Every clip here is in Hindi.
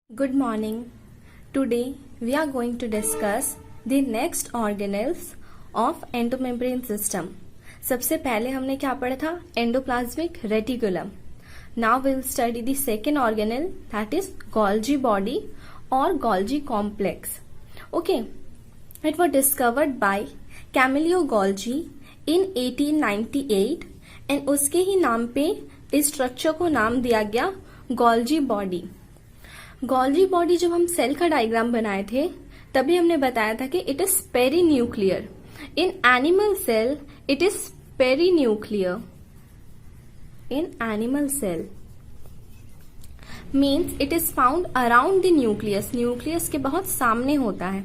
Good morning. Today we are going to discuss the next organelles of endomembrane system. सबसे पहले हमने क्या पढ़ा था? Endoplasmic reticulum. Now we will study the second organelle, that is Golgi body or Golgi complex. Okay, it was discovered by Camillo Golgi in 1898 and उसके ही नाम पे इस स्ट्रक्चर को नाम दिया गया Golgi body. गोल्जी बॉडी जब हम सेल का डायग्राम बनाए थे तभी हमने बताया था कि it is perinuclear. In animal cell it is perinuclear. In animal cell means it is found around the nucleus. Nucleus के बहुत सामने होता है.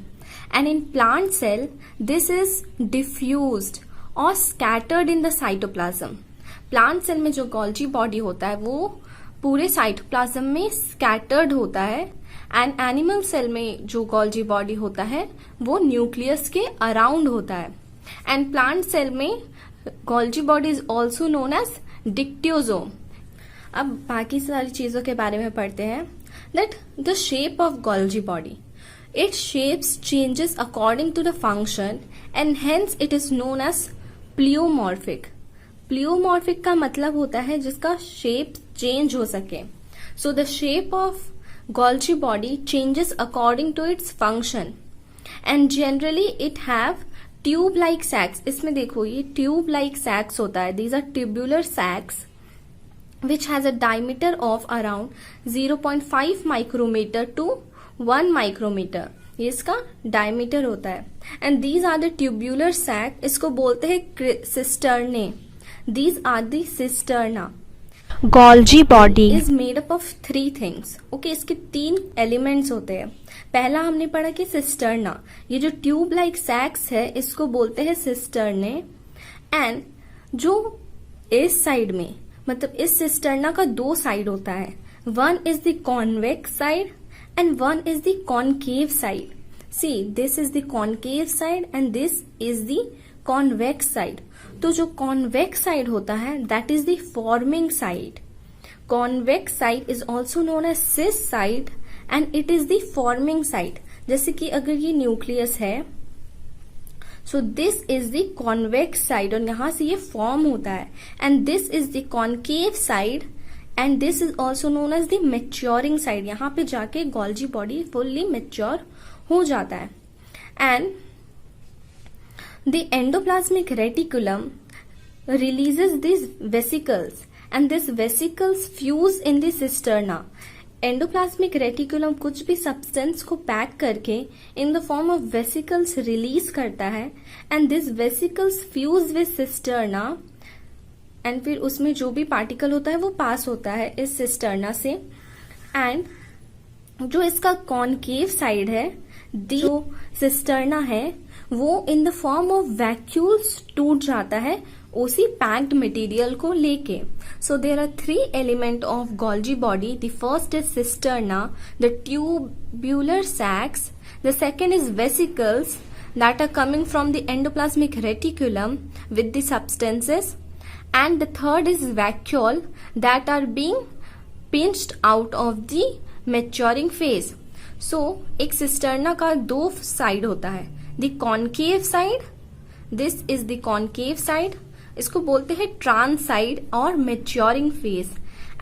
And in plant cell this is diffused और scattered in the cytoplasm. Plant cell में जो गोल्जी बॉडी होता है वो पूरे साइटोप्लाज्म में स्कैटर्ड होता है. एंड एनिमल सेल में जो गोल्जी बॉडी होता है वो न्यूक्लियस के अराउंड होता है. एंड प्लांट सेल में Golgi body is also known as dictyosome. अब बाकी सारी चीजों के बारे में पढ़ते हैं. That the shape of Golgi body, it shapes changes according to the function and hence it is known as pleomorphic. Pleomorphic का मतलब होता है जिसका शेप चेंज हो सके. So the shape of Golgi body changes according to its function and generally it have tube like sacs. इसमें देखो ये ट्यूब लाइक सैक्स होता है. These are tubular sacs which has a diameter of around 0.5 micrometre to 1 micrometre. ये इसका डायमीटर होता है. And these are the tubular sac. इसको बोलते हैं cisternae. These are the cisterna. Golgi body is made up of 3 things. Okay, इसके 3 एलिमेंट्स होते हैं. पहला हमने पढ़ा कि सिस्टर्ना, ये जो ट्यूब लाइक सैक्स है इसको बोलते हैं सिस्टर्ने. एंड जो इस साइड में मतलब इस सिस्टर्ना का 2 साइड होता है. One is the convex side and one is the concave side. See this is the concave side and this is the convex side. तो जो कॉन्वेक्स साइड होता है that is the forming side. Convex side is also known as cis side and it is the forming side. जैसे कि अगर ये न्यूक्लियस है so this is the convex side और यहां से ये फॉर्म होता है. And this is the concave side and this is also known as the maturing side. यहां पे जाके गोल्जी बॉडी फुल्ली मेच्योर हो जाता है. And the endoplasmic reticulum releases these vesicles and these vesicles fuse in the cisterna. Endoplasmic reticulum कुछ भी सब्सटेंस को पैक करके in the form of vesicles release करता है and these vesicles fuse with cisterna and फिर उसमें जो भी पार्टिकल होता है वो पास होता है इस सिस्टर्ना से. एंड जो इसका कॉनकेव साइड है, जो सिस्टर्ना है वो in the form of vacuoles टूट जाता है उसी पैक्ड मटेरियल को लेके. So there are 3 element of Golgi body. The first is cisterna, the tubular sacs. The second is vesicles that are coming from the endoplasmic reticulum with the substances, and the third is vacuole that are being pinched out of the maturing phase. So एक सिस्टर्ना का 2 साइड होता है. The concave side, this is the concave side, इसको बोलते हैं ट्रांस साइड और maturing phase.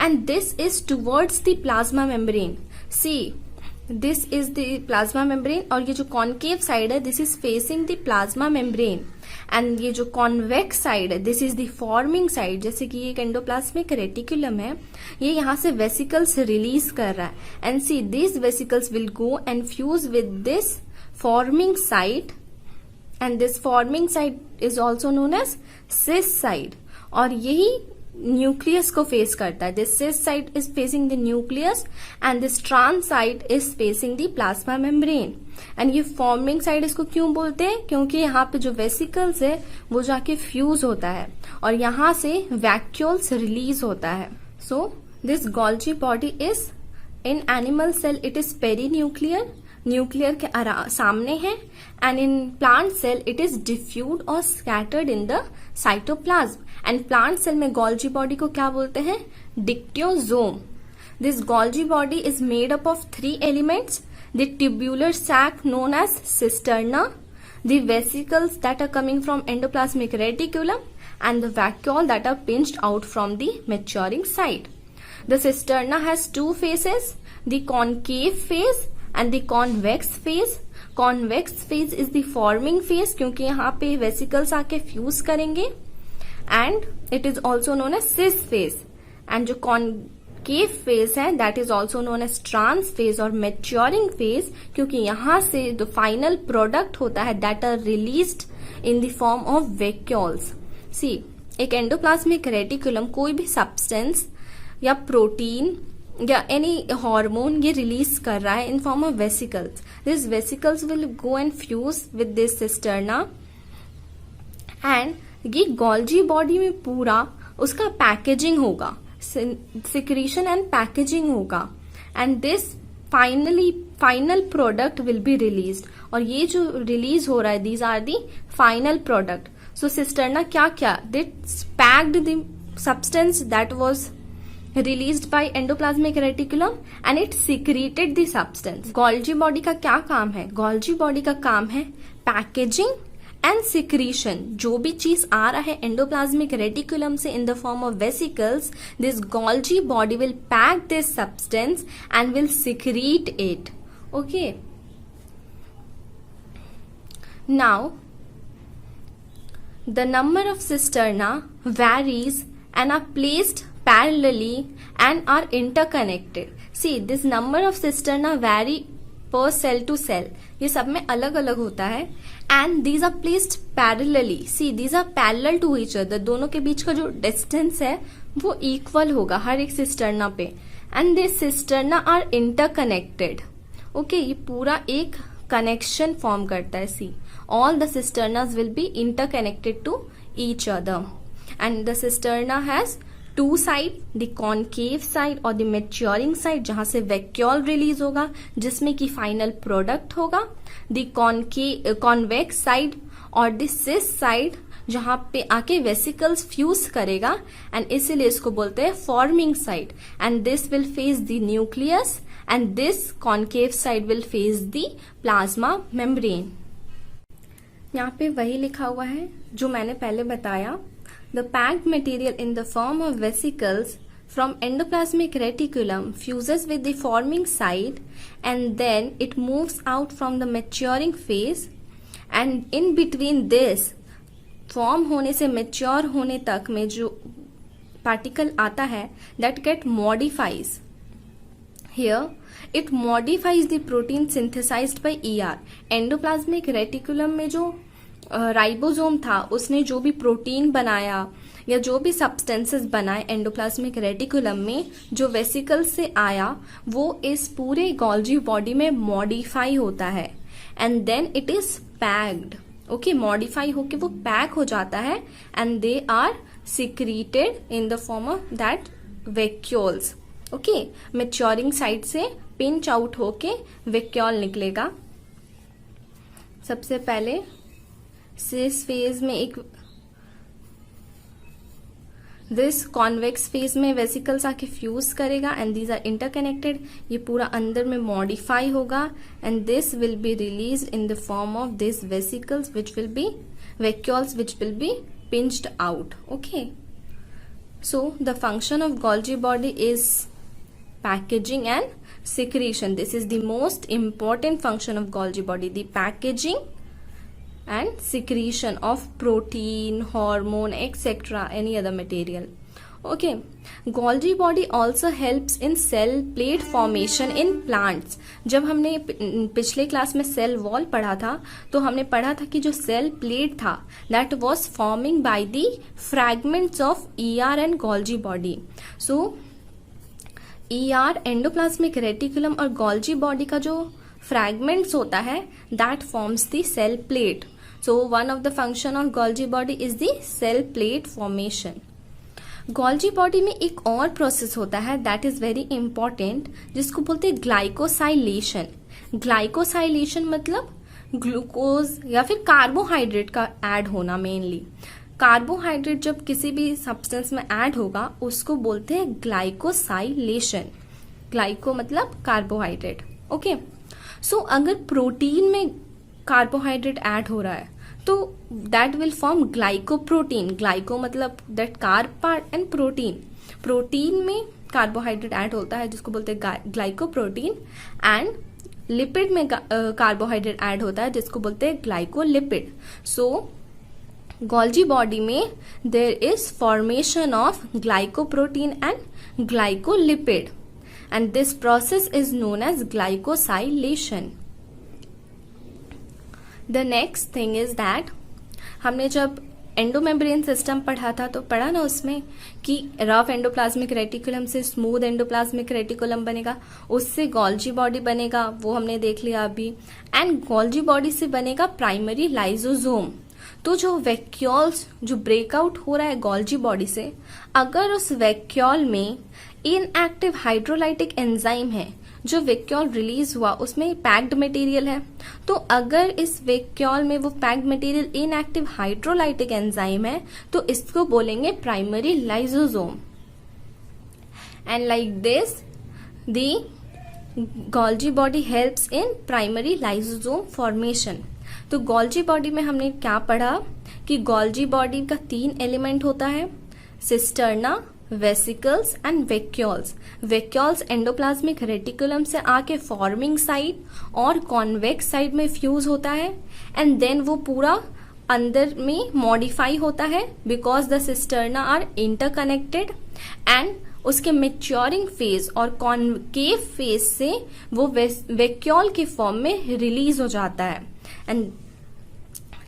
And this is towards the plasma membrane. C this is the plasma membrane और ये जो कॉनकेव साइड है this is facing the plasma membrane. And ये जो कॉन्वेक्स साइड है this is the forming side. जैसे कि ये एंडोप्लाज्मिक रेटिकुलम है, ये यहाँ से वेसिकल्स रिलीज कर रहा है. And see this vesicles will go and fuse with this forming site and this forming site is also known as cis side. और यही न्यूक्लियस को फेस करता है. This cis side is facing the nucleus and this trans side is facing the plasma membrane. and ये forming side इसको क्यों बोलते हैं? क्योंकि यहाँ पे जो वेसिकल्स है वो जाके फ्यूज होता है और यहाँ से वैक्यूल्स रिलीज होता है. So this Golgi body is in animal cell it is perinuclear, nuclear के सामने है. And in plant cell it is diffuse और scattered in the cytoplasm. And plant cell में गोल्जी बॉडी को क्या बोलते हैं? Dictyosome. This Golgi body is made up of three elements: the tubular sac known as cisterna, the vesicles that are coming from endoplasmic reticulum, and the vacuole that are pinched out from the maturing side. The cisterna has two phases, the concave phase and the convex phase. Convex phase is the forming phase क्योंकि यहाँ पे vesicles आके fuse करेंगे, and it is also known as cis phase. And जो concave phase है that is also known as trans phase और maturing phase क्योंकि यहाँ से the final product होता है that are released in the form of vacuoles. See, एक endoplasmic reticulum कोई भी substance या प्रोटीन या एनी हार्मोन ये रिलीज कर रहा है in form of vesicles. This vesicles will go and fuse with this cisterna, and ये गोल्जी बॉडी में पूरा उसका पैकेजिंग होगा, सिक्रीशन एंड पैकेजिंग होगा, and this final product will be released. और ये जो रिलीज हो रहा है these are the final product. So cisterna क्या क्या this packed the substance that was released by endoplasmic reticulum and it secreted the substance. Golgi body का क्या काम है? Golgi body का काम है पैकेजिंग एंड सिक्रीशन. जो भी चीज आ रहा है endoplasmic reticulum से in the form of vesicles, this Golgi body will pack this substance and will secrete it. Okay. Now, the number of cisterna varies and are placed parallelly and are interconnected. See, this number of cisterna vary per cell to cell. ये सब में अलग अलग होता है, and these are placed parallelly. See, these are parallel to each other. दोनों के बीच का जो distance है वो equal होगा हर एक cisterna पे, and this cisterna are interconnected. Okay, ये पूरा एक connection form करता है. See, all the cisternas will be interconnected to each other, and the cisterna has two side, the concave side और द मैच्योरिंग साइड जहां से वैक्यूल रिलीज होगा जिसमें कि फाइनल प्रोडक्ट होगा, द कॉन्वेक्स साइड और द सिस साइड जहां पे आके वेसिकल्स फ्यूज करेगा, एंड इसीलिए इसको बोलते हैं forming side. And this will face the nucleus and this concave side will face the plasma membrane. यहाँ पे वही लिखा हुआ है जो मैंने पहले बताया. The packed material in the form of vesicles from endoplasmic reticulum fuses with the forming side and then it moves out from the maturing phase, and in between this form होने से mature होने तक में जो particle आता है that get modifies. Here it modifies the protein synthesized by ER. Endoplasmic reticulum में जो राइबोसोम था उसने जो भी प्रोटीन बनाया या जो भी सब्सटेंसेस बनाए एंडोप्लाज्मिक रेटिकुलम में जो वेसिकल से आया वो इस पूरे गोल्जी बॉडी में मॉडिफाई होता है, and then it is packed. Okay, modify होके वो पैक हो जाता है and they are secreted in the form of that vacuoles. Okay, maturing side से पिंच आउट होके वैक्यूल निकलेगा. सबसे पहले सिस फेज में एक दिस कॉन्वेक्स फेज में वेसिकल्स आके फ्यूज करेगा एंड दीज आर इंटरकनेक्टेड. ये पूरा अंदर में मॉडिफाई होगा and this will be release in the form of this vesicles which will be vacuoles which will be pinched out. Okay, so the function of Golgi body is packaging and secretion. This is the most important function of Golgi body, the packaging and secretion of protein, hormone, etc., any other material. Okay, Golgi body also helps in cell plate formation in plants. जब हमने पिछले क्लास में सेल वॉल पढ़ा था तो हमने पढ़ा था कि जो सेल प्लेट था that was forming by the fragments of ER and Golgi body. So ER endoplasmic reticulum और गोल्जी बॉडी का जो फ्रैगमेंट्स होता है that forms the cell plate. So one of the function of Golgi body is the cell plate formation. Golgi body में एक और प्रोसेस होता है दैट इज वेरी इंपॉर्टेंट जिसको बोलते हैं ग्लाइकोसाइलेशन. ग्लाइकोसाइलेशन मतलब ग्लूकोज या फिर कार्बोहाइड्रेट का ऐड होना. मेनली कार्बोहाइड्रेट जब किसी भी सब्सटेंस में ऐड होगा उसको बोलते हैं ग्लाइकोसाइलेशन. ग्लाइको मतलब कार्बोहाइड्रेट। ओके, सो अगर प्रोटीन में कार्बोहाइड्रेट ऐड हो रहा है तो that will form glycoprotein. Glyco मतलब that carb part and protein. Protein में कार्बोहाइड्रेट ऐड होता है जिसको बोलते हैं ग्लाइकोप्रोटीन, एंड लिपिड में कार्बोहाइड्रेट ऐड होता है जिसको बोलते हैं ग्लाइकोलिपिड। सो गोल्जी बॉडी में there is formation of glycoprotein and glycolipid, and this process is known as glycosylation. The next thing is that हमने जब एंडोमेम्ब्रेन सिस्टम पढ़ा था तो पढ़ा ना उसमें कि रफ एंडोप्लाज्मिक रेटिकुलम से स्मूथ एंडोप्लाज्मिक रेटिकुलम बनेगा, उससे गोल्जी बॉडी बनेगा, वो हमने देख लिया अभी। एंड गोल्जी बॉडी से बनेगा प्राइमरी लाइजोसोम। तो जो वैक्यूल्स जो ब्रेकआउट हो रहा है गोल्जी बॉडी से, अगर उस वैक्यूल में इनएक्टिव हाइड्रोलाइटिक एंजाइम है, जो वैक्यूल रिलीज हुआ उसमें पैक्ड मटेरियल है, तो अगर इस वैक्यूल में वो packed material inactive hydrolytic enzyme है तो इसको बोलेंगे primary lysosome. And like this the Golgi body helps in primary lysosome formation. तो गोल्जी बॉडी में हमने क्या पढ़ा कि गोल्जी बॉडी का 3 एलिमेंट होता है, cisterna, vesicles and vacuoles. Vacuoles endoplasmic reticulum से आके फॉर्मिंग साइड और कॉन्वेक्स साइड में फ्यूज होता है, एंड देन वो पूरा अंदर में मॉडिफाई होता है because the cisterna are interconnected, and उसके मेच्योरिंग फेज और कॉन्केव फेज से वो वैक्यूल के फॉर्म में रिलीज हो जाता है। And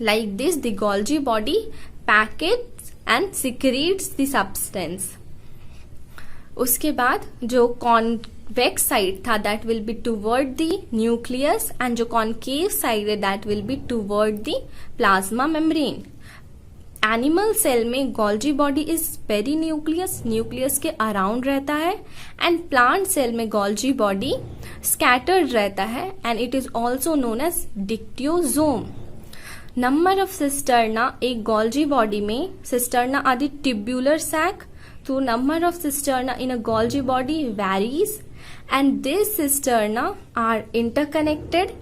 like this the Golgi body packets and secretes the substance. उसके बाद जो कॉन्वेक्स साइड था that will be toward the nucleus, and जो कॉन्केव साइड है that will be toward the plasma membrane. Animal cell में Golgi body is perinucleus, nucleus के अराउंड रहता है, एंड प्लांट सेल में गोल्जी बॉडी स्कैटर्ड रहता है, and it is also known as dictyosome. Number of cisterna एक गोल्जी बॉडी में, cisterna are the tubular sac, so number of cisterna in a Golgi body varies, and these cisterna are interconnected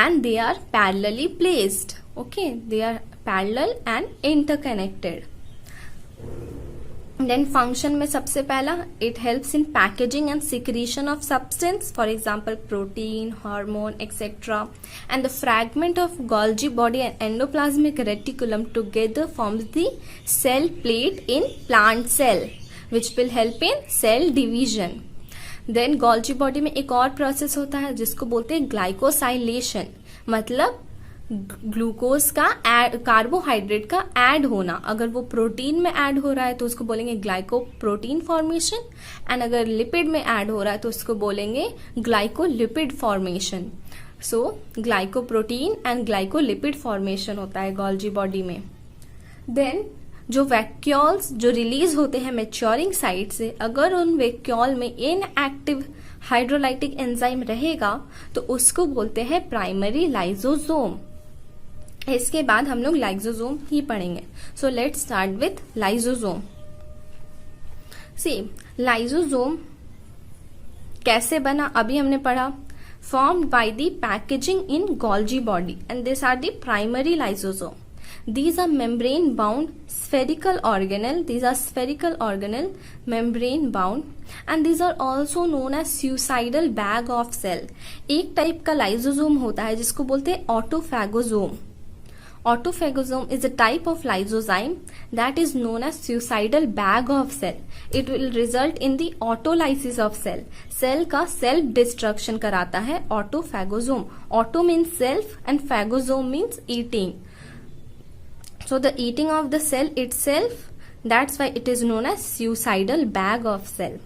and they are parallelly placed. Okay, they are parallel and interconnected. Then function में सबसे पहला it helps in packaging and secretion of substance, for example protein, hormone, etc. And the fragment of Golgi body and endoplasmic reticulum together forms the cell plate in plant cell, which will help in cell division. Then Golgi body में एक और प्रोसेस होता है जिसको बोलते हैं ग्लाइकोसाइलेशन, मतलब ग्लूकोज का कार्बोहाइड्रेट का ऐड होना। अगर वो प्रोटीन में ऐड हो रहा है तो उसको बोलेंगे ग्लाइकोप्रोटीन फॉर्मेशन, एंड अगर लिपिड में ऐड हो रहा है तो उसको बोलेंगे glycolipid formation. So glycoprotein and glycolipid formation होता है गोल्जी बॉडी में। देन जो वैक्यूल्स जो रिलीज होते हैं मैच्योरिंग साइड से, अगर उन वैक्यूल में इनएक्टिव हाइड्रोलाइटिक एंजाइम रहेगा तो उसको बोलते हैं प्राइमरी लाइजोसोम। इसके बाद हम लोग लाइजोसोम ही पढ़ेंगे। So let's start with lysosome. See lysosome कैसे बना अभी हमने पढ़ा, formed by the packaging in Golgi body, and these are the primary lysosome. These are membrane bound spherical organelle. These are spherical organelle, membrane bound, and these are also known as suicidal bag of cell. एक टाइप का लाइजोसोम होता है जिसको बोलते हैं ऑटोफैगोसोम. Autophagosome is a type of lysozyme that is known as suicidal bag of cell. It will result in the autolysis of cell. Cell का self destruction कराता है autophagosome. Auto means self and phagosome means eating. So the eating of the cell itself, that's why it is known as suicidal bag of cell.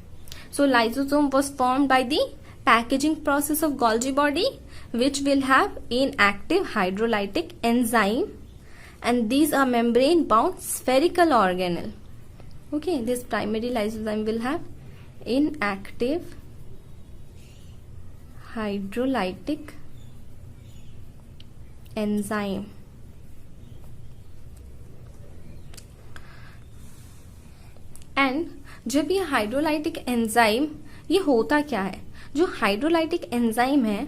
So lysosome was formed by the packaging process of Golgi body, which will have inactive hydrolytic enzyme, and these are membrane bound spherical organelle. Okay, this primary lysozyme will have inactive hydrolytic enzyme. And जब ये हाइड्रोलाइटिक एंजाइम, ये होता क्या है, जो हाइड्रोलाइटिक एंजाइम है,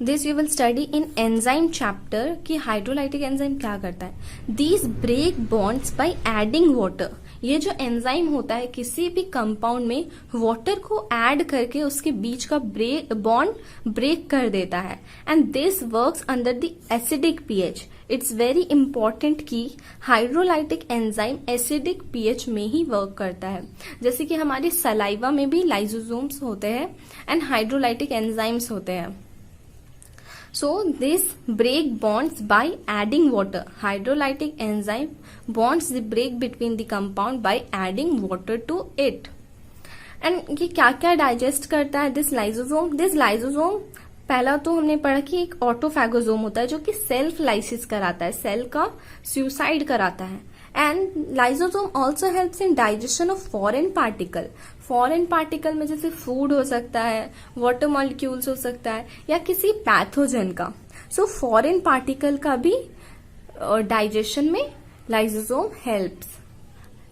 this you will study in enzyme chapter कि हाइड्रोलाइटिक एंजाइम क्या करता है। These break bonds by adding water. ये जो एंजाइम होता है किसी भी कंपाउंड में वाटर को ऐड करके उसके बीच का बॉन्ड ब्रेक कर देता है, and this works under the acidic pH. It's very important कि हाइड्रोलाइटिक एंजाइम एसिडिक पीएच में ही वर्क करता है। जैसे कि हमारे सलाइवा में भी लाइसोसोम्स होते हैं एंड हाइड्रोलाइटिक एंजाइम्स होते हैं। So this break bonds by adding water. Hydrolytic enzyme bonds the break between the compound by adding water to it. And ये क्या क्या डाइजेस्ट करता है दिस लाइसोसोम? दिस लाइसोसोम पहला तो हमने पढ़ा कि एक ऑटोफैगोसोम होता है जो कि सेल्फ लाइसिस कराता है, सेल का सुसाइड कराता है। And lysosome also helps in digestion of foreign particle. Foreign particle में जैसे फूड हो सकता है, वाटर मॉलिक्यूल्स हो सकता है, या किसी पैथोजन का। सो फॉरेन पार्टिकल का भी डाइजेशन में lysosome helps.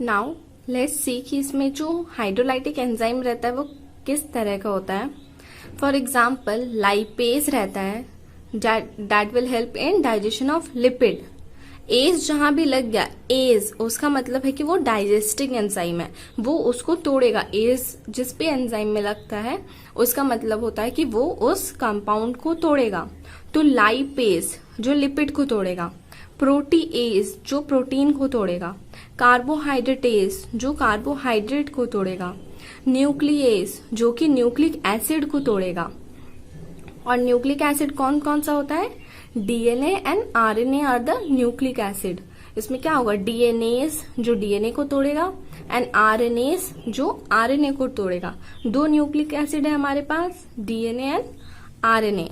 Now let's see कि इसमें जो हाइड्रोलाइटिक एंजाइम रहता है वो किस तरह का होता है। फॉर एग्जाम्पल लाइपेज रहता है that will help in digestion of lipid. As जहां भी लग गया, एज उसका मतलब है कि वो डाइजेस्टिंग एंजाइम है, वो उसको तोड़ेगा। एज जिस भी एंजाइम में लगता है उसका मतलब होता है कि वो उस कंपाउंड को तोड़ेगा। तो लाइपेज जो लिपिड को तोड़ेगा, प्रोटीएज जो प्रोटीन को तोड़ेगा, कार्बोहाइड्रेटेज जो कार्बोहाइड्रेट को तोड़ेगा, न्यूक्लिएज जो कि न्यूक्लिक एसिड को तोड़ेगा। और न्यूक्लिक एसिड कौन कौन सा होता है? DNA and RNA are the nucleic acid. इसमें क्या होगा? डीएनएज जो डीएनए को तोड़ेगा एंड आरएनएज जो आरएनए को तोड़ेगा। दो न्यूक्लिक एसिड है हमारे पास, DNA and RNA.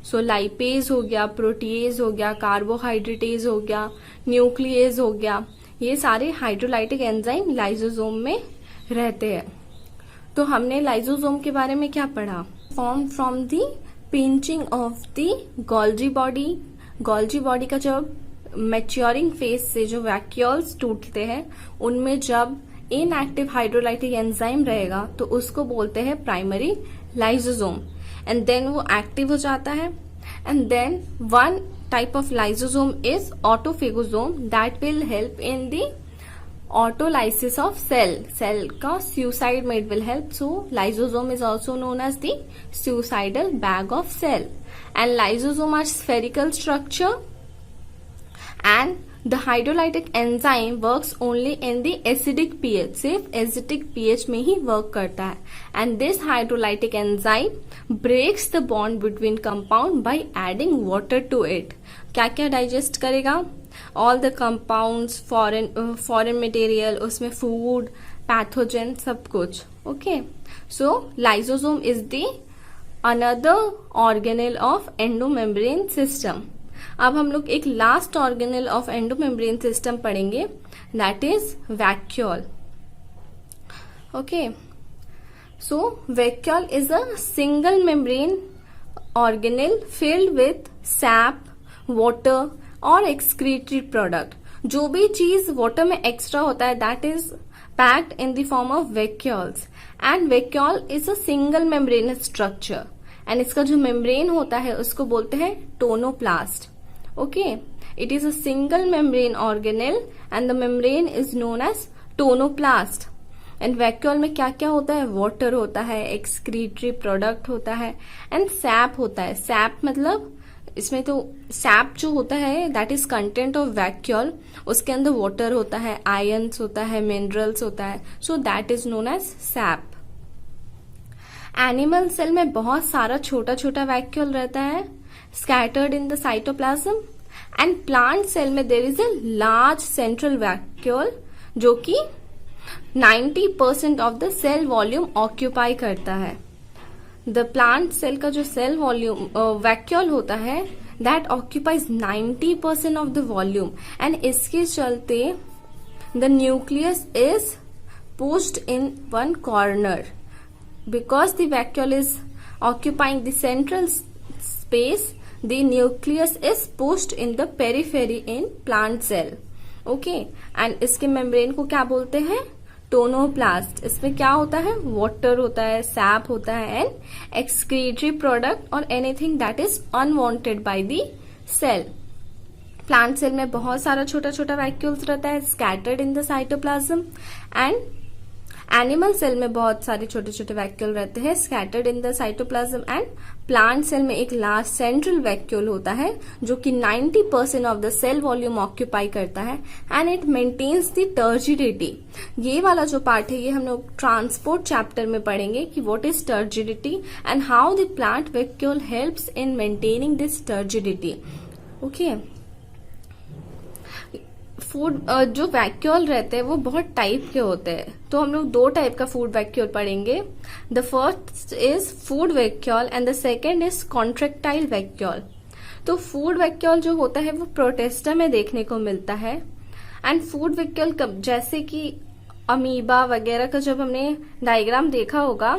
So lipase हो गया, प्रोटीएज हो गया, कार्बोहाइड्रेटेज हो गया, न्यूक्लिएज हो गया, ये सारे हाइड्रोलाइटिक एंजाइम लाइसोसोम में रहते हैं। तो हमने लाइसोसोम के बारे में क्या पढ़ा? Form from the pinching of the Golgi body. Golgi body का जब मैच्योरिंग फेज से जो वैक्यूल्स टूटते हैं उनमें जब इनएक्टिव हाइड्रोलाइटिक एंजाइम रहेगा तो उसको बोलते हैं प्राइमरी लाइसोसोम। एंड देन वो एक्टिव हो जाता है, and then one type of lysosome is autophagosome that will help in the autolysis of cell का suicide में it will help. So lysosome is also known as the suicidal bag of cell, and lysosome are spherical structure, and the hydrolytic enzyme works only in the acidic pH. सिर्फ acidic pH में ही work करता है, and this hydrolytic enzyme breaks the bond between compound by adding water to it. क्या क्या डाइजेस्ट करेगा? All the compounds, foreign material, उसमें फूड, पैथोजन, सब कुछ। Okay, so lysosome is the another organelle of endomembrane system. अब हम लोग एक last organelle of endomembrane system पढ़ेंगे, that is vacuole. Okay, so vacuole is a single membrane organelle filled with sap, water और एक्सक्रीटरी प्रोडक्ट। जो भी चीज वाटर में एक्स्ट्रा होता है that is packed in the form of vacuoles, and vacuole is a single membranous structure, and इसका जो मेम्ब्रेन होता है उसको बोलते हैं tonoplast. Okay, it is a single membrane organelle and the membrane is known as tonoplast. And vacuole में क्या क्या होता है? वाटर होता है, एक्सक्रीटरी प्रोडक्ट होता है, एंड सैप होता है। सैप मतलब इसमें तो सैप जो होता है that is content of vacuole, उसके अंदर वाटर होता है, आयंस होता है, मिनरल्स होता है, so that is known as sap. Animal cell में बहुत सारा छोटा छोटा वैक्यूल रहता है scattered in the cytoplasm, and plant cell में there is a large central vacuole जो कि 90% of the cell volume occupy करता है। द प्लांट सेल का जो सेल वॉल्यूम वैक्यूल होता है that occupies 90% of the volume, and इसके चलते the nucleus is pushed in one corner because the vacuole is occupying the central space, the nucleus is pushed in the periphery in plant cell. Okay, and इसके मेम्ब्रेन को क्या बोलते हैं? टोनोप्लास्ट, इसमें क्या होता है, वाटर होता है, सैप होता है एंड एक्सक्रीटरी प्रोडक्ट और anything that is unwanted by the cell. Plant cell में बहुत सारा छोटा छोटा वैक्यूल्स रहता है scattered in the cytoplasm, and animal cell में बहुत सारे छोटे छोटे वैक्यूल रहते हैं scattered in the cytoplasm, and plant cell में एक लास्ट सेंट्रल वैक्यूल होता है जो कि 90% of the cell volume occupy करता है and it maintains the turgidity. ये वाला जो पार्ट है ये हम लोग ट्रांसपोर्ट चैप्टर में पढ़ेंगे कि what is turgidity and how the plant vacuole helps in maintaining this turgidity. Okay, food जो वैक्यूल रहते हैं वो बहुत टाइप के होते हैं, तो हम लोग 2 टाइप का फूड वैक्यूल पढ़ेंगे। The first is food vacuole and the second is contractile vacuole. तो फूड वैक्यूल जो होता है वो प्रोटेस्टा में देखने को मिलता है, एंड फूड वैक्यूल जैसे कि अमीबा वगैरह का जब हमने डायग्राम देखा होगा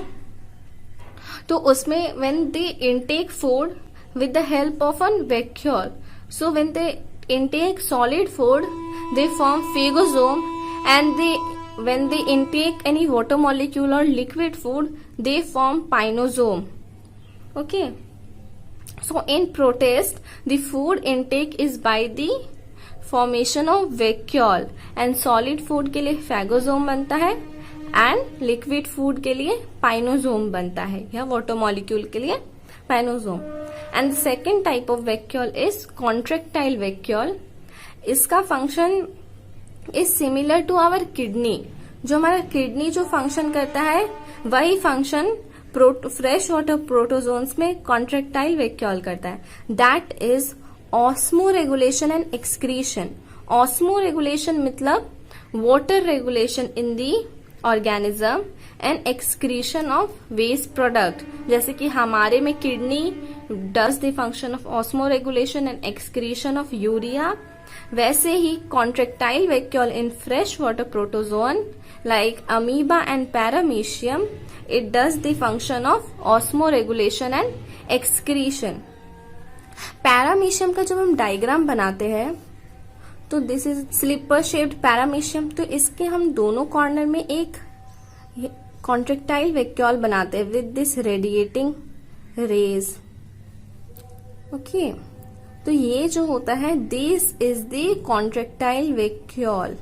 तो उसमें when they intake food with the help of an vacuole, so when they intake solid food they form phagosome, and when they intake any water molecule or liquid food they form pinosome. Okay, so in protist the food intake is by the formation of vacuole, and solid food के लिए phagosome बनता है and liquid food के लिए pinosome बनता है, या water molecule के लिए pinosome. And the second type of vacuole is contractile vacuole. इसका function is similar to our kidney. जो हमारा किडनी जो फंक्शन करता है वही फंक्शन फ्रेश वाटर प्रोटोजोन्स में कॉन्ट्रेक्टाइल वैक्यूल करता है, that is osmoregulation and excretion. Osmoregulation मतलब water regulation in the organism and excretion of waste product, जैसे कि हमारे में kidney does the function of osmoregulation and excretion of urea, वैसे ही contractile vacuole in fresh water protozoan like amoeba and paramecium, it does the function of osmoregulation and excretion. Paramecium का जब हम डायग्राम बनाते हैं तो this is slipper shaped paramecium, तो इसके हम दोनों कॉर्नर में एक कॉन्ट्रेक्टाइल वैक्यूल बनाते हैं with this radiating rays. Okay, तो ये जो होता है this is the contractile vacuole.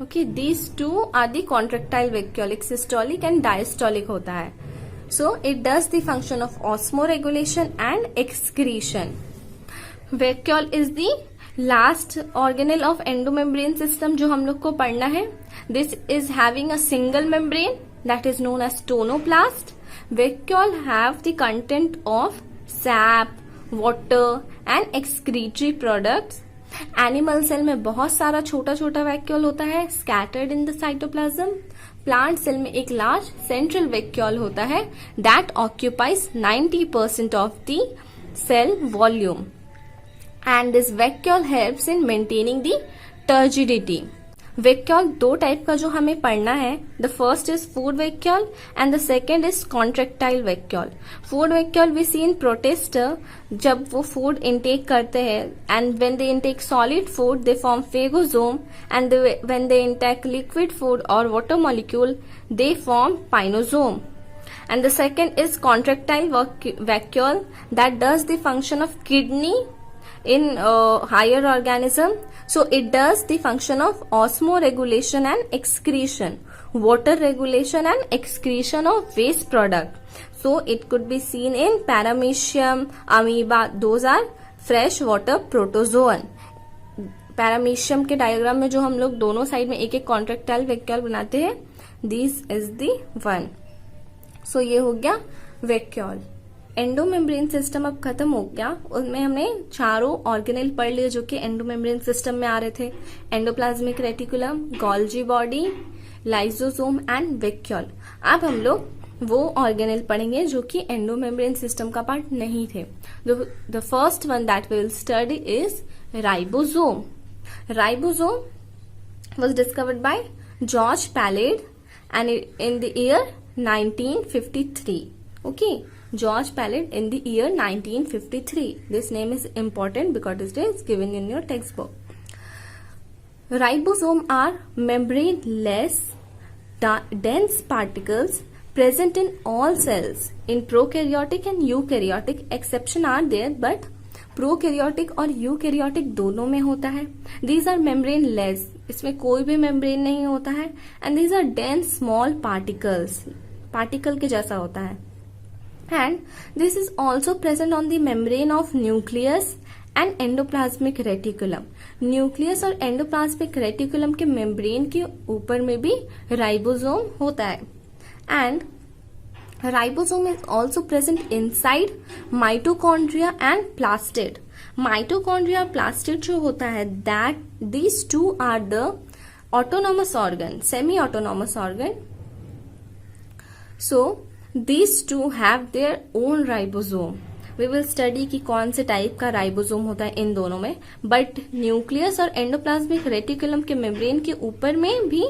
Okay, these two are the contractile vacuole, एक सिस्टोलिक एंड डायस्टोलिक होता है। So it does the function of osmoregulation and excretion. Vacuole is the last organelle of endomembrane system जो हम लोग को पढ़ना है। This is having a single membrane that is known as tonoplast. Vacuole have the content of sap, water and excretory products. Animal cell में बहुत सारा छोटा छोटा वैक्यूल होता है scattered in the cytoplasm. Plant cell में एक लार्ज सेंट्रल वैक्यूल होता है that occupies 90% of the cell volume, and this vacuole helps in maintaining the turgidity. Vacuole 2 type का जो हमें पढ़ना है, the first is food vacuole and the second is contractile vacuole. Food vacuole we see in protista, जब वो फूड इनटेक करते हैं and when they intake solid food they form phagosome, and when they intake liquid food और water molecule they form pinosome. And the second is contractile vacuole that does the function of kidney in higher organism. So it does the function of osmoregulation and excretion, water regulation and excretion of waste product. So it could be seen in paramecium, amoeba. Those are fresh water protozoan. Paramecium के डायग्राम में जो हम लोग दोनों साइड में एक एक कॉन्ट्रेक्टाइल वैक्यूल बनाते हैं, दिस इज द वन। सो ये हो गया वैक्यूल। एंडोमेम्ब्रेन सिस्टम अब खत्म हो गया, उसमें हमने चारों ऑर्गेनेल पढ़ लिए जो कि एंडोमेम्ब्रेन सिस्टम में आ रहे थे, endoplasmic reticulum, Golgi body, lysosome and vacuole. अब हम लोग वो ऑर्गेनेल पढ़ेंगे जो कि एंडोमेम्ब्रेन सिस्टम का पार्ट नहीं थे। The first one that we will study is ribosome. Ribosome was discovered by George Palade and in the year 1953. Okay, George Palade in the year 1953. This name is important because it is given in your textbook. Ribosome are membraneless dense particles present in all cells in prokaryotic and eukaryotic. Exception are there, but prokaryotic और यूकैरियोटिक दोनों में होता है. These are membraneless, इसमें कोई भी मेम्ब्रेन नहीं होता है. And these are dense small particles, particle के जैसा होता है. And this is also present on the membrane of nucleus and endoplasmic reticulum. Nucleus और एंडोप्लाज्मिक रेटिकुलम के मेम्ब्रेन के ऊपर में भी राइबोसोम होता है. And ribosome is also present inside mitochondria and plastid. Mitochondria और प्लास्टिड जो होता है, that these two are the autonomous organ, semi autonomous organ. So these two have their own ribosome. We will study कि कौन से टाइप का राइबोसोम होता है इन दोनों में. बट न्यूक्लियस और एंडोप्लाज्मिक रेटिकुलम के मेम्ब्रेन के ऊपर में भी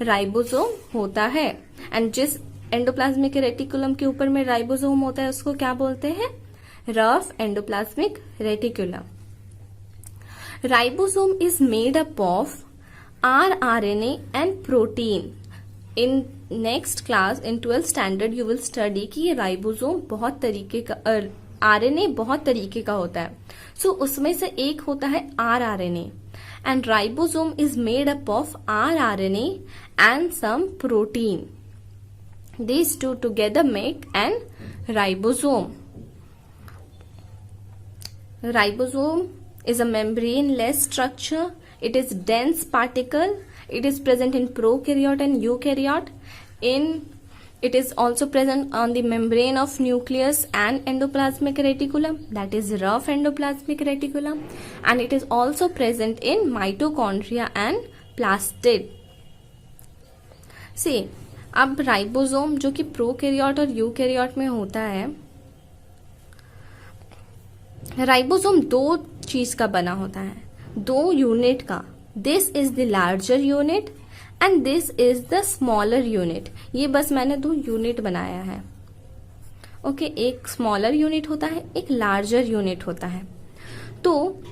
राइबोसोम होता है. एंड जिस एंडोप्लाज्मिक रेटिकुलम के ऊपर में राइबोसोम होता है उसको क्या बोलते हैं? Rough endoplasmic reticulum. Ribosome is made up of rRNA and protein. In next class in 12th standard you will study कि ये राइबोसोम बहुत तरीके का, आरएनए बहुत तरीके का होता है. सो उसमें से एक होता है rRNA. And ribosome is made up of rRNA and some protein. These two together make an ribosome. Ribosome is a membraneless structure. It is dense particle. It is present in prokaryote and eukaryote. It is also present on the membrane of nucleus and endoplasmic reticulum, that is rough endoplasmic reticulum, and it is also present in mitochondria and plastid. See, अब राइबोसोम जो कि प्रोकैरियोट और यूकैरियोट में होता है, राइबोसोम दो चीज का बना होता है, दो यूनिट का. This is the larger unit and this is the smaller unit. ये बस मैंने दो यूनिट बनाया है. ओके, एक स्मॉलर यूनिट होता है, एक लार्जर यूनिट होता है. तो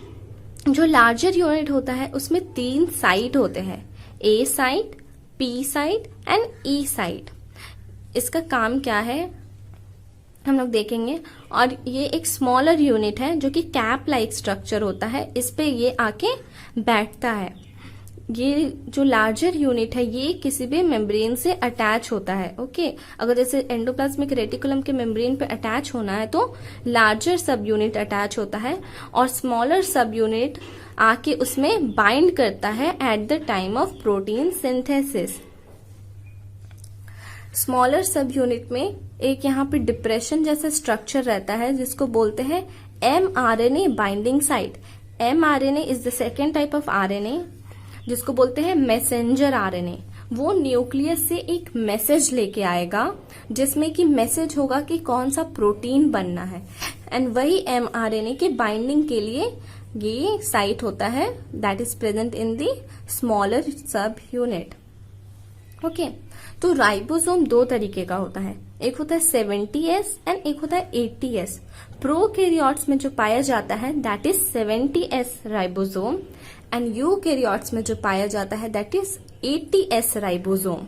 जो लार्जर यूनिट होता है उसमें 3 साइट होते हैं, A site, P site and E site. इसका काम क्या है हम लोग देखेंगे. और ये एक स्मॉलर यूनिट है जो कि कैप लाइक स्ट्रक्चर होता है, इस पे ये आके बैठता है. ये जो लार्जर यूनिट है ये किसी भी मेम्ब्रेन से अटैच होता है. ओके, अगर जैसे एंडोप्लाज्मिक रेटिकुलम के मेम्ब्रेन पे अटैच होना है तो लार्जर सब यूनिट अटैच होता है और स्मॉलर सब यूनिट आके उसमें बाइंड करता है at the time of protein synthesis. Smaller sub unit में एक यहाँ पे डिप्रेशन जैसा स्ट्रक्चर रहता है जिसको बोलते हैं mRNA binding site. mRNA is the second type of RNA जिसको बोलते हैं मैसेंजर RNA. वो न्यूक्लियस से एक मैसेज लेके आएगा जिसमें कि मैसेज होगा कि कौन सा प्रोटीन बनना है. एंड वही mRNA के बाइंडिंग के लिए ये साइट होता है, that is present in the smaller sub unit. Okay, तो राइबोसोम दो तरीके का होता है, एक होता है 70S एंड एक होता है 80S. प्रोकैरियोट्स में जो पाया जाता है that is 70S ribosome and eukaryotes में जो पाया जाता है that is 80S ribosome.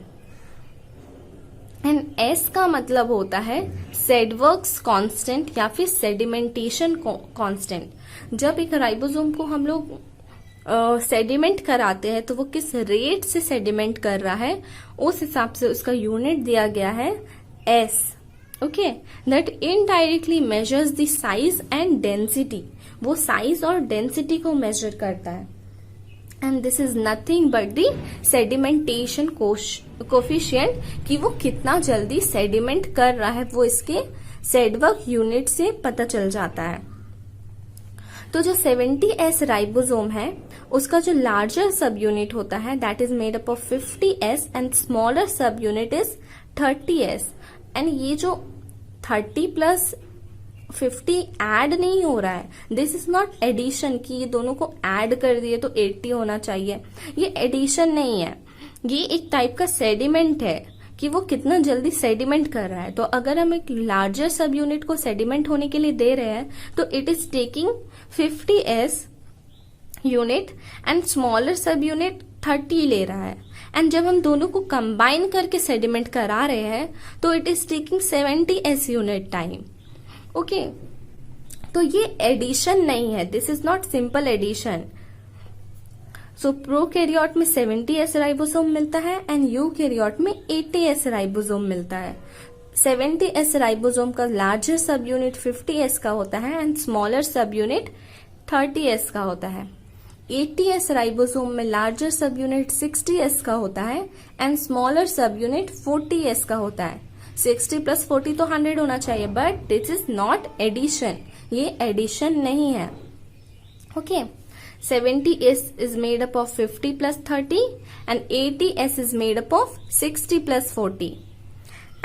And S का मतलब होता है सेडवर्क्स कांस्टेंट या फिर सेडिमेंटेशन कांस्टेंट. जब एक राइबोसोम को हम लोग सेडिमेंट कराते हैं तो वो किस रेट से सेडिमेंट कर रहा है उस हिसाब से उसका यूनिट दिया गया है S. Okay, that indirectly measures the size and density. वो साइज और डेंसिटी को मेजर करता है. And this is nothing but the sedimentation coefficient, कि वो कितना जल्दी सेडिमेंट कर रहा है वो इसके सेडवर्क यूनिट से पता चल जाता है. तो जो 70S राइबोसोम है उसका जो लार्जर सब यूनिट होता है that is made up of 50S and smaller sub unit is 30S. And ये जो 30 प्लस 50 ऐड नहीं हो रहा है, दिस इज नॉट एडिशन कि ये दोनों को ऐड कर दिए तो 80 होना चाहिए. ये एडिशन नहीं है, ये एक टाइप का सेडिमेंट है कि वो कितना जल्दी सेडिमेंट कर रहा है. तो अगर हम एक लार्जर सब यूनिट को सेडिमेंट होने के लिए दे रहे हैं तो it is taking 50S unit and smaller sub unit 30 ले रहा है, एंड जब हम दोनों को कंबाइन करके सेडिमेंट करा रहे हैं तो it is taking 70 s unit time. Okay, तो ये एडिशन नहीं है, this is not simple addition. So prokaryote में 70 s राइबोसोम मिलता है एंड यूकैरियोट में 80 s राइबोसोम मिलता है। 70 s राइबोसोम का लार्जर सब यूनिट 50 s का होता है and smaller sub unit 30 s का होता है। 80 s राइबोसोम में लार्जर सब यूनिट 60 s का होता है and smaller sub unit 40 s का होता है। 60 प्लस 40 तो 100 होना चाहिए, but this is not addition, ये एडिशन नहीं है। Okay, 70 s is made up of 50 plus 30 and 80 s is made up of 60 plus 40.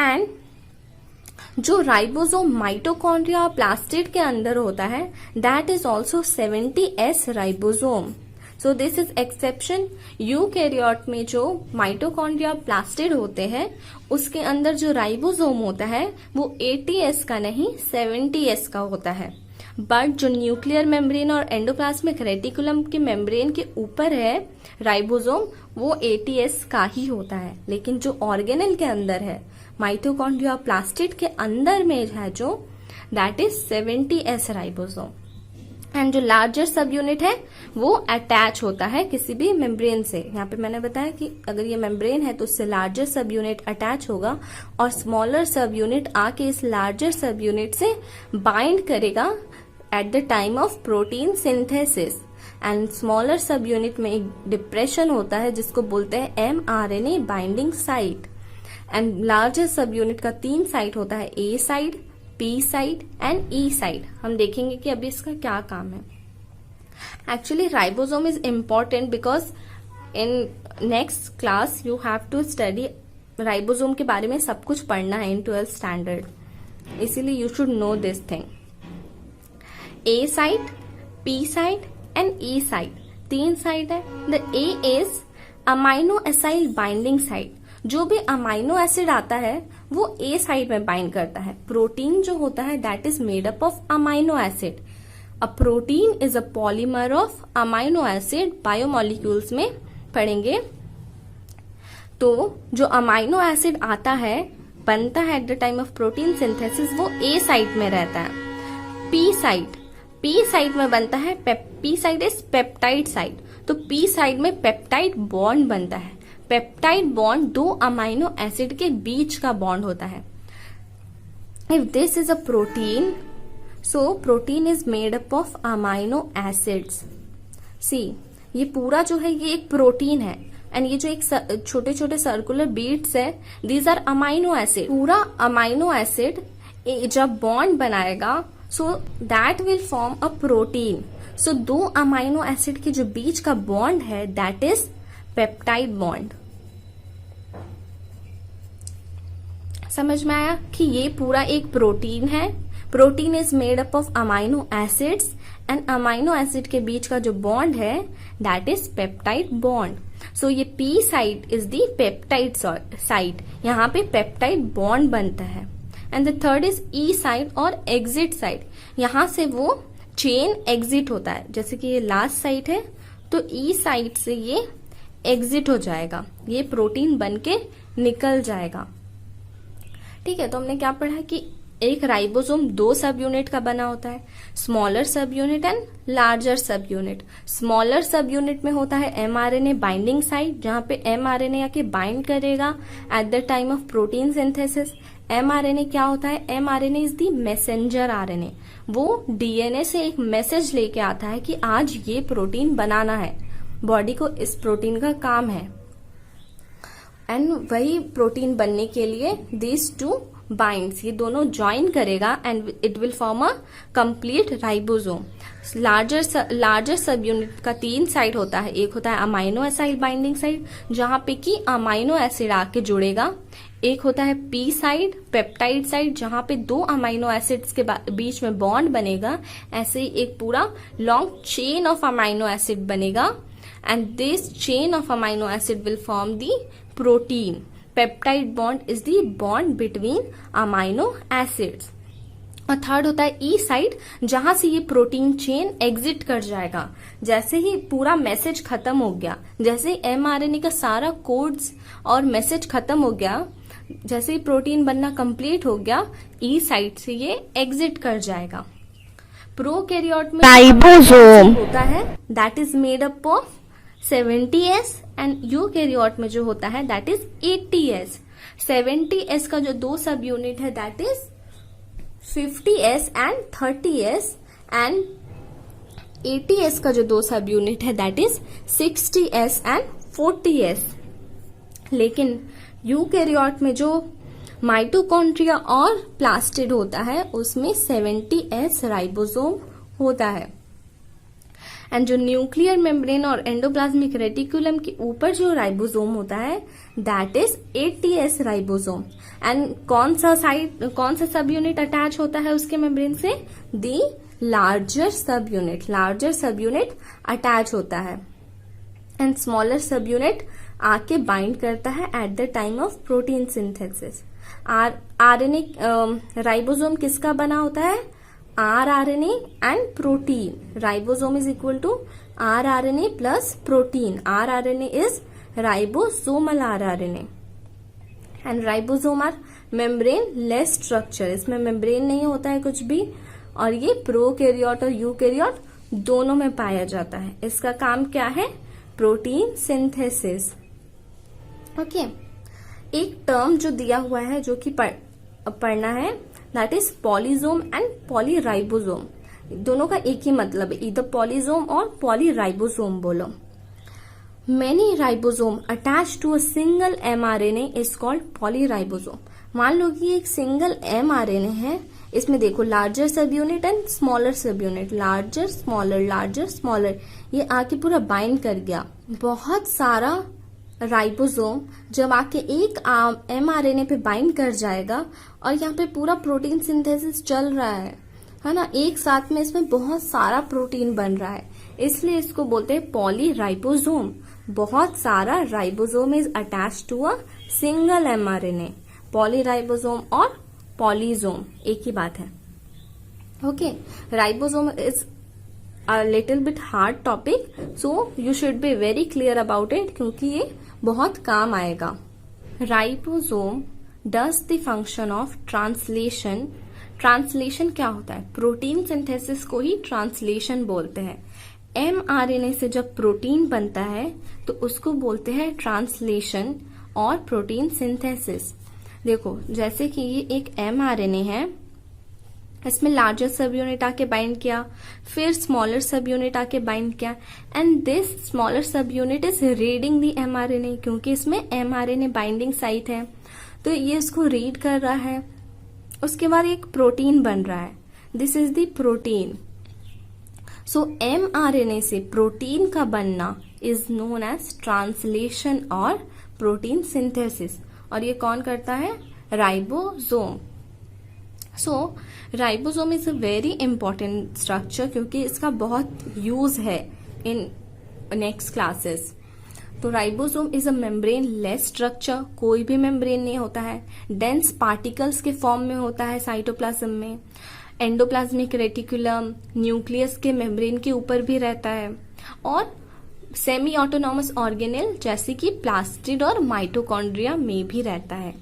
And जो राइबोसोम माइटोकॉन्ड्रिया और प्लास्टिड के अंदर होता है that is also 70 s ribosome. So this is exception. Eukaryote में जो माइटोकॉन्ड्रिया प्लास्टिड होते हैं उसके अंदर जो राइबोसोम होता है वो 80 s का नहीं 70 s का होता है, बट जो न्यूक्लियर मेम्ब्रेन और एंडोप्लाज्मिक रेटिकुलम के मेम्ब्रेन के ऊपर है राइबोसोम वो 80 s का ही होता है। लेकिन जो ऑर्गेनेल के अंदर है माइटोकॉन्ड्रिया प्लास्टिड के अंदर में है जो that is 70 s ribosome. And जो लार्जर सब यूनिट है वो अटैच होता है किसी भी मेम्ब्रेन से। यहाँ पे मैंने बताया कि अगर ये मेम्ब्रेन है तो उससे लार्जर सब यूनिट अटैच होगा और स्मॉलर सब यूनिट आके इस लार्जर सब यूनिट से बाइंड करेगा at the time of protein synthesis. And smaller sub unit में एक डिप्रेशन होता है जिसको बोलते हैं mRNA binding site. And larger sub unit का 3 साइट होता है, A side, P side and E side. हम देखेंगे कि अभी इसका क्या काम है। Actually ribosome is important because in next class you have to study ribosome के बारे में सब कुछ पढ़ना है इन 12th स्टैंडर्ड, इसीलिए you should know this thing. A side, P side and E side, 3 side है। The A is amino acyl binding site. जो भी अमाइनो एसिड आता है वो A साइड में बाइंड करता है। प्रोटीन जो होता है that is made up of amino acid. A protein is a polymer of amino acid, biomolecules में पढ़ेंगे। तो जो अमाइनो एसिड आता है बनता है at the time of protein synthesis वो A साइड में रहता है। P साइड में बनता है, P side is peptide side. तो P साइड में पेप्टाइड बॉन्ड बनता है। पेप्टाइड बॉन्ड 2 अमाइनो एसिड के बीच का बॉन्ड होता है। If this is a protein, so protein is made up of amino acids. See, ये पूरा जो है ये एक प्रोटीन है एंड ये जो एक छोटे छोटे सर्कुलर बीट्स है दीज आर अमाइनो एसिड। पूरा अमाइनो एसिड जब बॉन्ड बनाएगा so that will form a protein. So 2 amino acid के जो बीच का बॉन्ड है दैट इज पेप्टाइड बॉन्ड। समझ में आया कि ये पूरा एक प्रोटीन है। Protein is made up of amino acids and amino acid के बीच का जो बॉन्ड है दैट इज पेप्टाइड बॉन्ड। सो ये P side is the peptide side, यहाँ पे पेप्टाइड बॉन्ड बनता है। And the third is E side और एग्जिट साइड, यहाँ से वो चेन एग्जिट होता है। जैसे कि ये लास्ट साइड है तो E साइड से ये एग्जिट हो जाएगा, ये प्रोटीन बन के निकल जाएगा। ठीक है, तो हमने क्या पढ़ा कि एक राइबोसोम 2 सब यूनिट का बना होता है, smaller sub unit and larger sub unit. Smaller sub unit में होता है mRNA बाइंडिंग साइट, जहां पे mRNA आके बाइंड करेगा at the time of protein synthesis. mRNA क्या होता है? mRNA is the messenger RNA। वो DNA से एक मैसेज लेके आता है कि आज ये प्रोटीन बनाना है, बॉडी को इस प्रोटीन का काम है। एंड वही प्रोटीन बनने के लिए दिस 2 बाइंड्स, ये दोनों ज्वाइन करेगा and it will form a complete ribosome. Larger sub unit का 3 साइड होता है, एक होता है अमाइनो एसाइड बाइंडिंग साइड जहां पे कि अमाइनो एसिड आके जुड़ेगा, एक होता है P साइड पेप्टाइड साइड जहां पे 2 अमाइनो एसिड्स के बीच में बॉन्ड बनेगा। ऐसे ही एक पूरा long chain of amino acid बनेगा and this chain of amino acid will form the protein. Peptide bond is the bond between amino acids. और थर्ड होता है ई साइट, जहां से ये प्रोटीन चेन एग्जिट कर जाएगा। जैसे ही पूरा मैसेज खत्म हो गया, जैसे ही एमआरएनए का सारा कोड्स और मैसेज खत्म हो गया, जैसे ही प्रोटीन बनना कंप्लीट हो गया, ई साइट से ये एग्जिट कर जाएगा। प्रोकैरियोट में राइबोसोम होता है that is made up of 70S and eukaryote में जो होता है दैट इज 80S। 70S का जो दो सब यूनिट है that is 50S and 30S and 80S का जो दो सब यूनिट है that is 60S and 40S। लेकिन यूकैरियोट में जो माइटोकॉन्ड्रिया और प्लास्टिड होता है उसमें 70S राइबोसोम होता है। एंड जो न्यूक्लियर मेम्ब्रेन और एंडोप्लाज्मिक रेटिकुलम के ऊपर जो राइबोसोम होता है that is 80S ribosome. And कौन सा सब यूनिट अटैच होता है उसके मेम्ब्रेन से? The larger sub unit attach होता है। एंड स्मॉलर सब यूनिट आके बाइंड करता है at the time of protein synthesis. RNA ribosome किसका बना होता है? RRNA and protein. Ribosome is equal to rRNA plus protein. RRNA is ribosomal rRNA and ribosome are membrane less structure. इसमें मेम्ब्रेन नहीं होता है कुछ भी, और ये प्रोकैरियोट और यूकैरियोट दोनों में पाया जाता है। इसका काम क्या है? Protein synthesis. ओके, एक टर्म जो दिया हुआ है जो कि पढ़ना है दैट इज पॉलीजोम एंड पॉलीराइबोसोम। दोनों का एक ही मतलब है, इधर पॉलीजोम और पॉलीराइबोसोम बोलो। Many ribosome attach to a single mRNA is called polyribosome. मान लो कि एक सिंगल एमआरएनए है, इसमें देखो larger sub unit and smaller sub unit, larger smaller, ये आके पूरा बाइंड कर गया। बहुत सारा राइबोसोम जब आके एक एमआरएनए पे बाइंड कर जाएगा और यहाँ पे पूरा प्रोटीन सिंथेसिस चल रहा है ना, एक साथ में इसमें बहुत सारा प्रोटीन बन रहा है, इसलिए इसको बोलते हैं पॉलीराइबोसोम। बहुत सारा ribosome is attach to a single mRNA. Polyribosome और पॉलीजोम एक ही बात है। Okay, ribosome is a little bit hard topic, so you should be very clear about it क्योंकि ये बहुत काम आएगा। Ribosome does the function of translation। Translation क्या होता है? प्रोटीन सिंथेसिस को ही ट्रांसलेशन बोलते हैं। एमआरएनए से जब प्रोटीन बनता है तो उसको बोलते हैं ट्रांसलेशन और प्रोटीन सिंथेसिस। देखो, जैसे कि ये एक एमआरएनए है, इसमें लार्जर सब यूनिट आके बाइंड किया, फिर स्मॉलर सब यूनिट आके बाइंड किया, and this smaller sub unit is reading the mRNA, क्योंकि इसमें एमआरएनए बाइंडिंग साइट है तो ये इसको रीड कर रहा है। उसके बाद एक प्रोटीन बन रहा है, this is the protein. So mRNA से प्रोटीन का बनना इज नोन एज ट्रांसलेशन और प्रोटीन सिंथेसिस, और ये कौन करता है? Ribosome. So ribosome is a very important structure क्योंकि इसका बहुत यूज है इन नेक्स्ट क्लासेस। तो ribosome is a membrane less structure, कोई भी मेम्ब्रेन नहीं होता है, डेंस पार्टिकल्स के फॉर्म में होता है साइटोप्लाज्म में, एंडोप्लाज्मिक रेटिकुलम, न्यूक्लियस के मेम्ब्रेन के ऊपर भी रहता है, और सेमी ऑटोनॉमस ऑर्गेनेल जैसे कि प्लास्टिड और माइटोकॉन्ड्रिया में भी रहता है।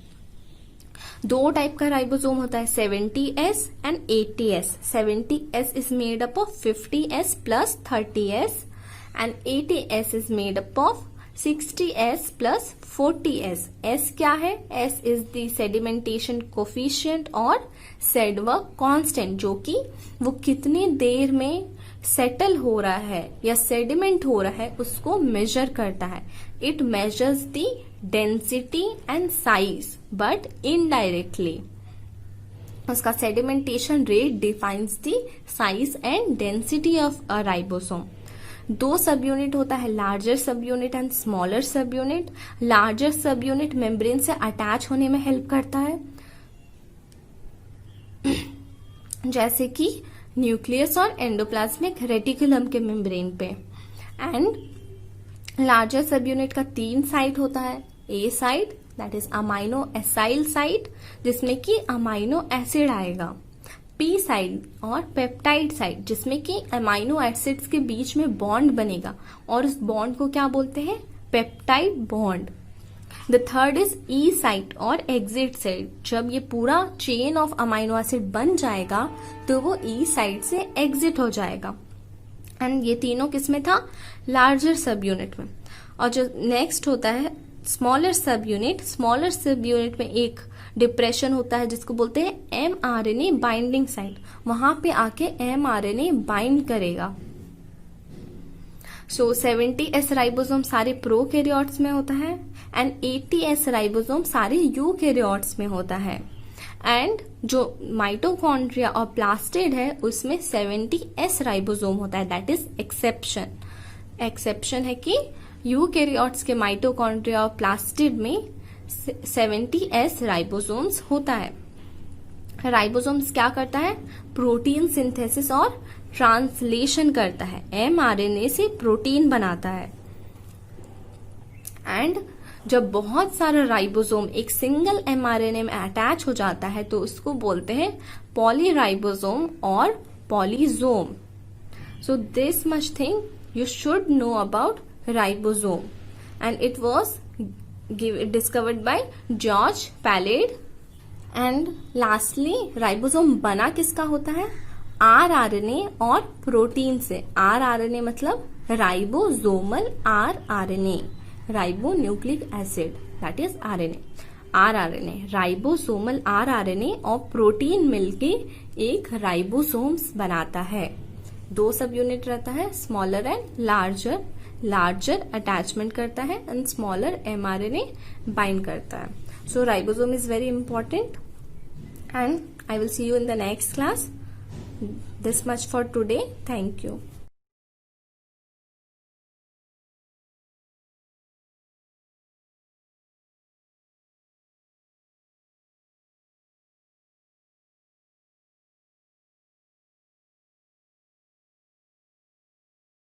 दो टाइप का राइबोसोम होता है, 70S and 80S। 70S is made up of 50S plus 30S and 80S is made up of 60S plus 40S। S क्या है? S is the sedimentation coefficient और सेडवर्क कांस्टेंट, जो कि वो कितनी देर में सेटल हो रहा है या सेडिमेंट हो रहा है उसको मेजर करता है। It measures the density and size but indirectly. उसका sedimentation rate defines the size and density of a ribosome. दो सब यूनिट होता है, larger sub unit and smaller sub unit. Larger sub unit membrane से अटैच होने में हेल्प करता है, जैसे कि न्यूक्लियस और एंडोप्लाज्मिक रेटिकुलम के मेम्ब्रेन पे। एंड लार्जर सब यूनिट का 3 साइट होता है, A site that is amino acyl site जिसमें कि अमाइनो एसिड आएगा, पी साइड और पेप्टाइड साइड, जिसमें कि अमाइनो एसिड्स के बीच में बॉन्ड बनेगा और उस बॉन्ड को क्या बोलते हैं? Peptide bond. The third is E site और एग्जिट साइड। जब ये पूरा चेन ऑफ अमाइनो एसिड बन जाएगा तो वो ई साइट से एग्जिट हो जाएगा। एंड ये तीनों किस में था? लार्जर सब यूनिट में। और जो नेक्स्ट होता है smaller sub unit, smaller sub unit में एक डिप्रेशन होता है जिसको बोलते हैं एमआरएनए बाइंडिंग साइट। वहां पे आके एमआरएनए बाइंड करेगा। सो 70S राइबोसोम सारे प्रोकैरियोट्स में होता है एंड 80S राइबोसोम सारे यूकैरियोट्स में होता है। एंड जो माइटोकॉन्ड्रिया और प्लास्टिड है उसमें 70S राइबोसोम होता है। That is exception. एक्सेप्शन है कि यूकैरियोट्स के माइटोकॉन्ड्रिया और प्लास्टिड में 70S राइबोसोम्स होता है। राइबोसोम्स क्या करता है? प्रोटीन सिंथेसिस और ट्रांसलेशन करता है। एमआरएनए से प्रोटीन बनाता है। एंड जब बहुत सारा राइबोसोम एक सिंगल एमआरएनए में अटैच हो जाता है तो उसको बोलते हैं पॉलीराइबोसोम और polysome. So this much thing you should know about ribosome, and it was discovered by George Palade. And lastly, ribosome बना किसका होता है? rRNA और प्रोटीन से। rRNA मतलब ribosomal rRNA, ribonucleic acid, that is RNA। rRNA ribosomal rRNA और प्रोटीन मिलके एक राइबोसोम्स बनाता है। दो सब यूनिट रहता है, smaller and larger. Larger attachment करता है एंड स्मॉलर एमआरएनए बाइंड करता है। So ribosome is very important and I will see you in the next class. This much for today. Thank you.